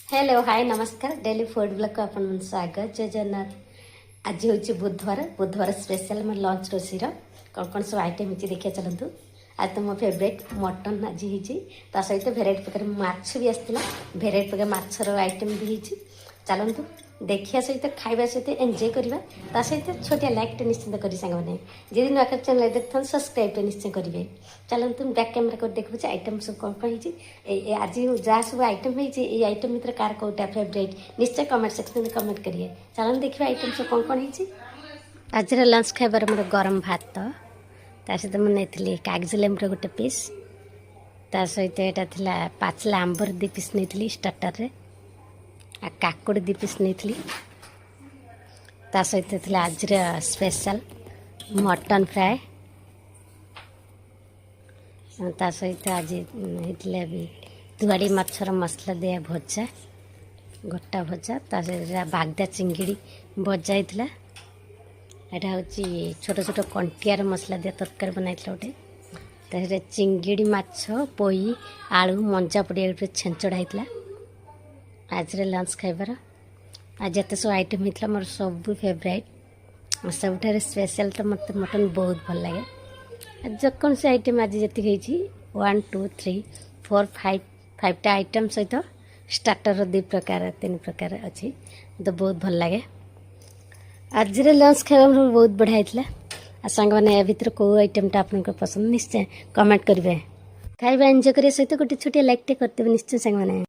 Hello hi नमस्कार daily food blog को अपन स्वागत जय जगन्नाथ। आज हूँ बुधवार स्पेशल मोर लंच रोषेर कौन कौन सब आइटम होती देखिए चलतु। आज तो मो फेवरेट मटन आज हो सहित भेराइट प्रकार माछ भी आसाला भेराइट प्रकार माछर आइटम भी चलतु देखिया सहित खाଇବା सहित एंजॉय करवा सहित छोटिया लाइक निश्चिंत करी सांगने जी नुआ चैनल देखते सब्सक्राइब निश्चय करेंगे। चलतु बैक कैमेरा कर देखुचे आइटम सब कौन कौन होती आज जहाँ सब आइटम होती आइटम भर कार कौटा फेवरेट निश्चय कमेंट सेक्शन में कमेंट करिए। चलन देखिए आइटम सब कौन कौन होती। आज लंच खाइबार मोर गरम भात सहित मुझे कागज लेम्बर गोटे पीस सहित यहाँ पाचला आंबर 2 पीस नहीं स्टार्टर रे आ काकुड़ 2 पीस नहीं सहित आज स्पेशल मटन फ्राए सहित आज होता भी दुआड़ी मछर मसला दिया भजा गोटा भजा सहित बागदा चिंगड़ी भजा होता यहाँ हूँ छोट छोट कंटियार मसला दिया तरकारी बनाई गोटे चिंगड़ी माछ पोई आलू मंजा पड़िया गोटे छेंचड़ा होता आज लंच खाइबार आज जिते सब आइटम होता मोर सब फेवरेट सब स्पेशल तो मत मटन बहुत भल लगे। जो कौन से आइटम आज जी 1 2 3 4 5 आइटम सहित स्टार्टर 2 प्रकार 3 प्रकार अच्छी तो बहुत भल लगे। आज लंच खाଇବା बहुत बढ़िया होता सांग मैंने भितर कौ आइटमटा आपन पसंद निश्चय कमेंट करेंगे। खाଇବା एंजॉय करने सहित गोटे छोटिया लाइक करते निश्चय सांग मैंने।